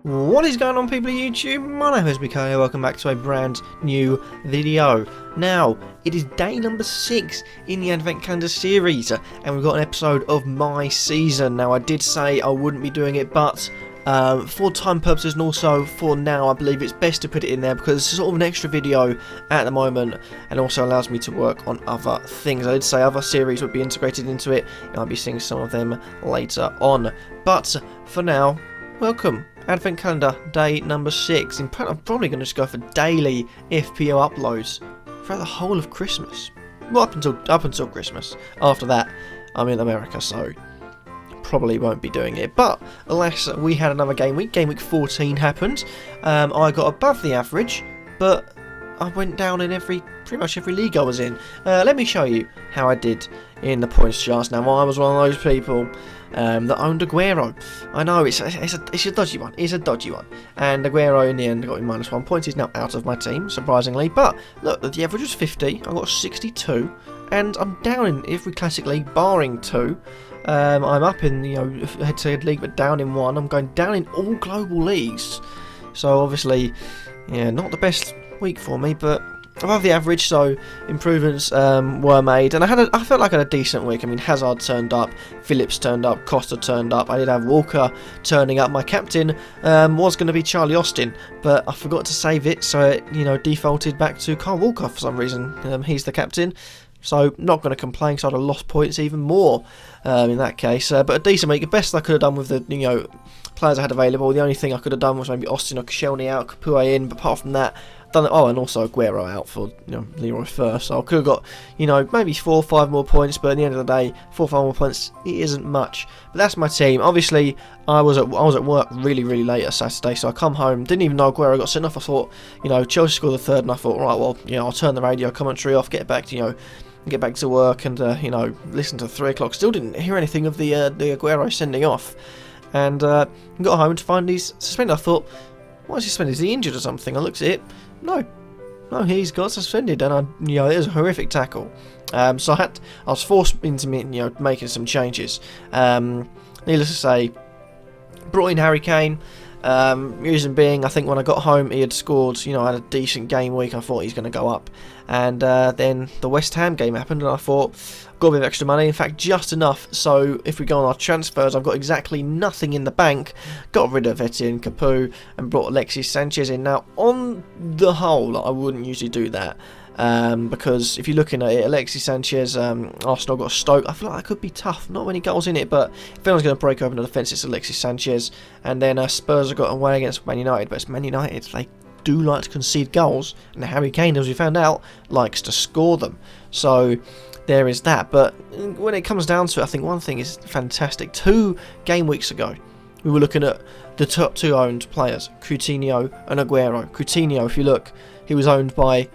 What is going on, people of YouTube? My name is Kurtyoy. Welcome back to a brand new video. Now, it is day number 6 in the Advent Calendar series, and we've got an episode of my season. Now, I did say I wouldn't be doing it, but for time purposes and also for now, I believe it's best to put it in there because it's sort of an extra video at the moment and also allows me to work on other things. I did say other series would be integrated into it, and I'll be seeing some of them later on. But for now, welcome. Advent Calendar day number 6. In fact, I'm probably going to just go for daily FPL uploads throughout the whole of Christmas. Well, up until Christmas. After that, I'm in America, so probably won't be doing it. But alas, we had another game week. Game week 14 happened. I got above the average, but I went down in pretty much every league I was in. Let me show you how I did in the points charts. Now, I was one of those people that owned Aguero. I know it's a dodgy one. It's a dodgy one. And Aguero in the end got me -1 point. He's now out of my team, surprisingly. But look, the average was 50. I got 62, and I'm down in every classic league, barring 2. I'm up in head-to-head league, but down in 1. I'm going down in all global leagues. So obviously, yeah, not the best week for me, but above the average, so improvements were made, and I felt like I had a decent week. I mean, Hazard turned up, Phillips turned up, Costa turned up, I did have Walker turning up. My captain was going to be Charlie Austin, but I forgot to save it, so it defaulted back to Kyle Walker for some reason. He's the captain, so not going to complain, so I'd have lost points even more in that case. But a decent week, the best I could have done with the players I had available. The only thing I could have done was maybe Austin or Koscielny out, Kurtyoy in, but apart from that, done it. Oh, and also Aguero out for Leroy first, so I could have got maybe 4 or 5 more points, but at the end of the day, 4 or 5 more points, it isn't much. But that's my team. Obviously, I was at work really late at Saturday, so I come home, didn't even know Aguero got sent off. I thought Chelsea scored the third, and I thought, right, well, I'll turn the radio commentary off, get back to work, and listen to 3 o'clock. Still didn't hear anything of the Aguero sending off, and got home to find he's suspended. I thought, why is he suspended? Is he injured or something? I looked at it. No, he's got suspended, and it was a horrific tackle. So I was forced into making some changes. Needless to say, brought in Harry Kane. Reason being, I think when I got home, he had scored. I had a decent game week. I thought he's going to go up, and then the West Ham game happened, and I thought, got a bit of extra money. In fact, just enough. So if we go on our transfers, I've got exactly nothing in the bank. Got rid of Etienne Capoue and brought Alexis Sanchez in. Now, on the whole, I wouldn't usually do that. Because if you're looking at it, Alexis Sanchez, Arsenal got Stoke. I feel like that could be tough. Not many goals in it, but if anyone's going to break open the defence, it's Alexis Sanchez. And then Spurs have got away against Man United, but it's Man United. They do like to concede goals, and Harry Kane, as we found out, likes to score them. So there is that. But when it comes down to it, I think one thing is fantastic. 2 game weeks ago, we were looking at the top 2 owned players, Coutinho and Aguero. Coutinho, if you look, he was owned by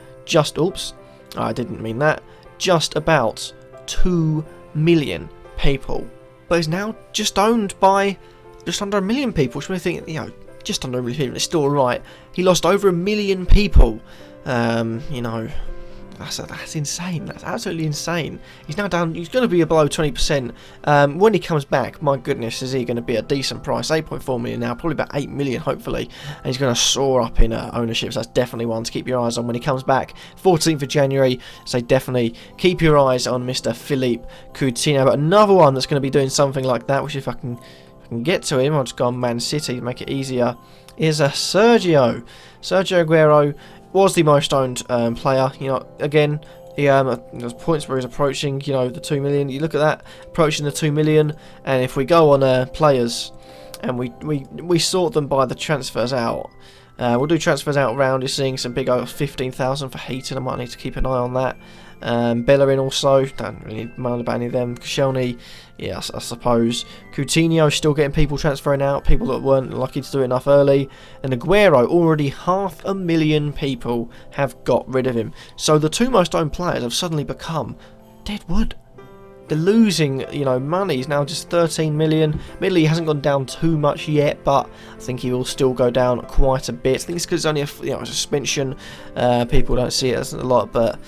I didn't mean that, just about 2 million people, but is now just owned by just under 1 million people, which we think, just under 1 million people, it's still alright. He lost over 1 million people, that's insane. That's absolutely insane. He's now down. He's going to be below 20%. When he comes back, my goodness, is he going to be a decent price? 8.4 million now, probably about 8 million, hopefully. And he's going to soar up in ownership. So that's definitely one to keep your eyes on when he comes back. 14th of January. So definitely keep your eyes on Mr. Philippe Coutinho. But another one that's going to be doing something like that, which if I can get to him, I'll just go on Man City to make it easier, is Sergio Aguero. Was the most owned player. Again, there's points where he's approaching, the 2 million. You look at that, approaching the 2 million. And if we go on players, and we sort them by the transfers out, we'll do transfers out round. You're seeing some big over 15,000 for Heaton. I might need to keep an eye on that. Bellerin also, don't really mind about any of them. Koscielny, yes, I suppose. Coutinho still getting people transferring out, people that weren't lucky to do it enough early. And Aguero, already 500,000 people have got rid of him. So the 2 most owned players have suddenly become dead wood. They're losing, money. He's now just 13 million. Admittedly, he hasn't gone down too much yet, but I think he will still go down quite a bit. I think it's because it's only a suspension. People don't see it as a lot, but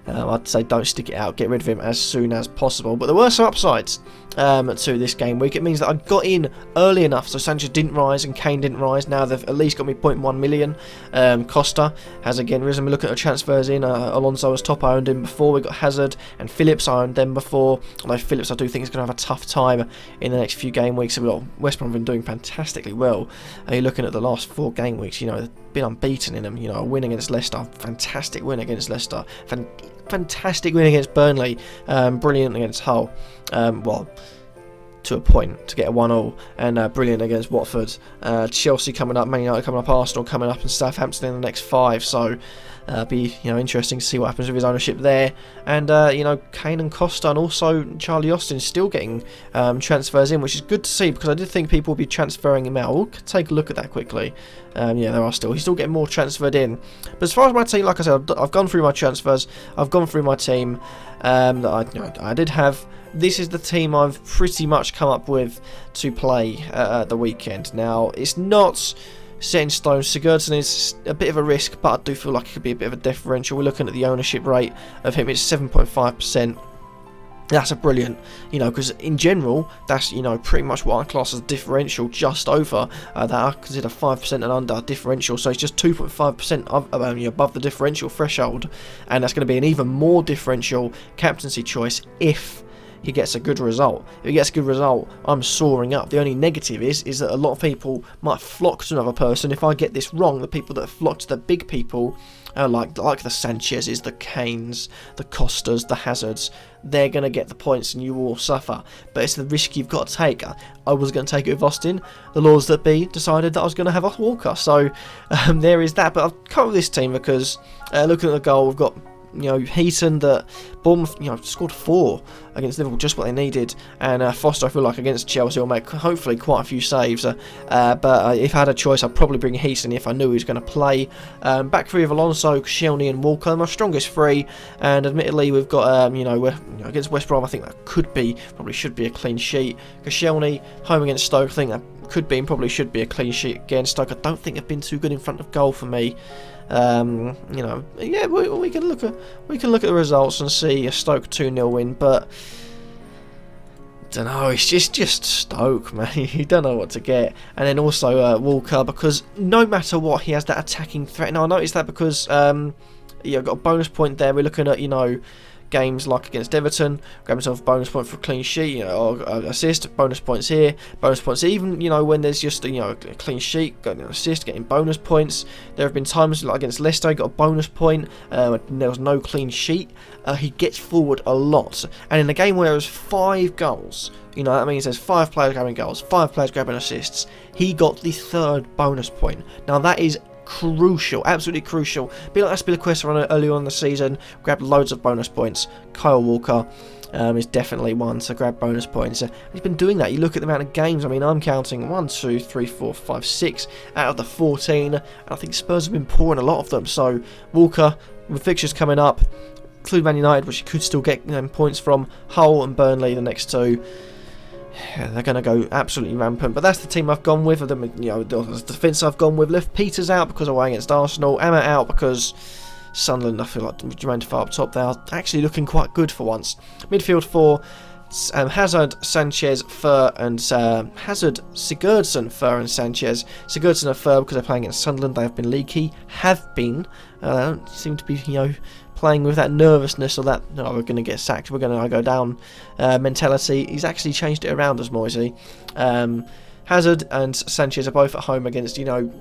I'd say don't stick it out, get rid of him as soon as possible. But there were some upsides to this game week. It means that I got in early enough, so Sanchez didn't rise and Kane didn't rise. Now they've at least got me 0.1 million. Costa has again risen. We look at the transfers in. Alonso was top. I owned him before. We got Hazard and Phillips. I owned them before. Although Phillips, I do think is going to have a tough time in the next few game weeks. So we've got West Brom have been doing fantastically well. You're looking at the last 4 game weeks. They've been unbeaten in them. A win against Leicester, fantastic win against Leicester, fantastic win against Burnley, brilliant against Hull. Well, to a point, to get a 1-1, and brilliant against Watford. Chelsea coming up, Man United coming up, Arsenal coming up, and Southampton in the next 5. So be interesting to see what happens with his ownership there. And Kane and Costa, and also Charlie Austin still getting transfers in, which is good to see, because I did think people would be transferring him out. We'll take a look at that quickly. He's still getting more transferred in. But as far as my team, like I said, I've gone through my transfers, I've gone through my team that I did have. This is the team I've pretty much come up with to play at the weekend. Now, it's not set in stone. Sigurdsson is a bit of a risk, but I do feel like it could be a bit of a differential. We're looking at the ownership rate of him. It's 7.5%. That's a brilliant, because in general, that's, pretty much what I class as differential, just over that I consider 5% and under differential. So it's just 2.5% above the differential threshold, and that's going to be an even more differential captaincy choice if he gets a good result. If he gets a good result, I'm soaring up. The only negative is that a lot of people might flock to another person. If I get this wrong, the people that flock to the big people, like the Sanchez's, the Kanes, the Costas, the Hazards, they're going to get the points and you will suffer. But it's the risk you've got to take. I was going to take it with Austin. The laws that be decided that I was going to have a Walker. So there is that. But I've come with this team because looking at the goal, we've got Heaton, that Bournemouth, scored 4 against Liverpool, just what they needed, and Foster, I feel like against Chelsea will make hopefully quite a few saves. But if I had a choice, I'd probably bring Heaton if I knew he was going to play. Back 3 of Alonso, Koscielny, and Walker, my strongest 3. And admittedly, we've got against West Brom, I think that probably should be a clean sheet. Koscielny home against Stoke, I think that could be and probably should be a clean sheet against Stoke. I don't think they've been too good in front of goal for me. We can look at the results and see a Stoke 2-0 win, but don't know. It's just Stoke, man. You don't know what to get. And then also Walker, because no matter what, he has that attacking threat. Now I noticed that because I've got a bonus point there. We're looking at games like against Everton, grab myself a bonus point for a clean sheet, or assist, bonus points here, bonus points even, when there's just a clean sheet, got an assist, getting bonus points. There have been times like against Leicester, I got a bonus point, there was no clean sheet. He gets forward a lot, and in a game where there's 5 goals, that means there's 5 players grabbing goals, 5 players grabbing assists, he got the 3rd bonus point. Now that is crucial, absolutely crucial. Be like Aspilicueta earlier on in the season, grabbed loads of bonus points. Kyle Walker is definitely one to grab bonus points. He's been doing that. You look at the amount of games. I mean, I'm counting 1, 2, 3, 4, 5, 6 out of the 14. And I think Spurs have been pouring a lot of them. So Walker, with fixtures coming up, include Man United, which you could still get points from, Hull and Burnley, the next 2. They're going to go absolutely rampant, but that's the team I've gone with. The defence I've gone with. Left Peters out because away against Arsenal. Emma out because Sunderland, I feel like, remained far up top. They are actually looking quite good for once. Midfield 4, Hazard, Sanchez, Fur, and Hazard, Sigurdsson, Fur, and Sanchez. Sigurdsson and Fur because they're playing against Sunderland. They have been leaky. They don't seem to be, playing with that nervousness or that, we're going to get sacked, we're going to go down mentality. He's actually changed it around as Moisey. Hazard and Sanchez are both at home against,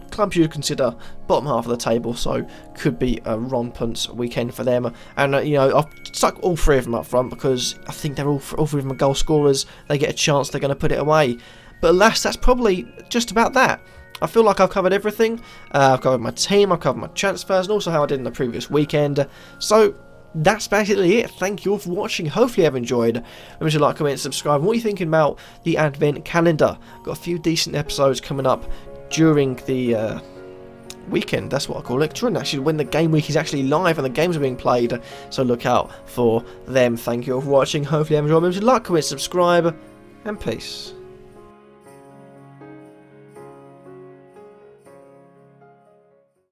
clubs you'd consider bottom half of the table, so could be a rampant weekend for them. And, I've stuck all 3 of them up front because I think they're all 3 of them are goal scorers. They get a chance, they're going to put it away. But alas, that's probably just about that. I feel like I've covered everything. I've covered my team, I've covered my transfers, and also how I did in the previous weekend. So that's basically it. Thank you all for watching. Hopefully you've enjoyed. Remember to like, comment, and subscribe. And what are you thinking about the Advent calendar? Got a few decent episodes coming up during the weekend. That's what I call it. During actually when the game week is actually live and the games are being played. So look out for them. Thank you all for watching. Hopefully you've enjoyed. Remember to like, comment, subscribe, and peace.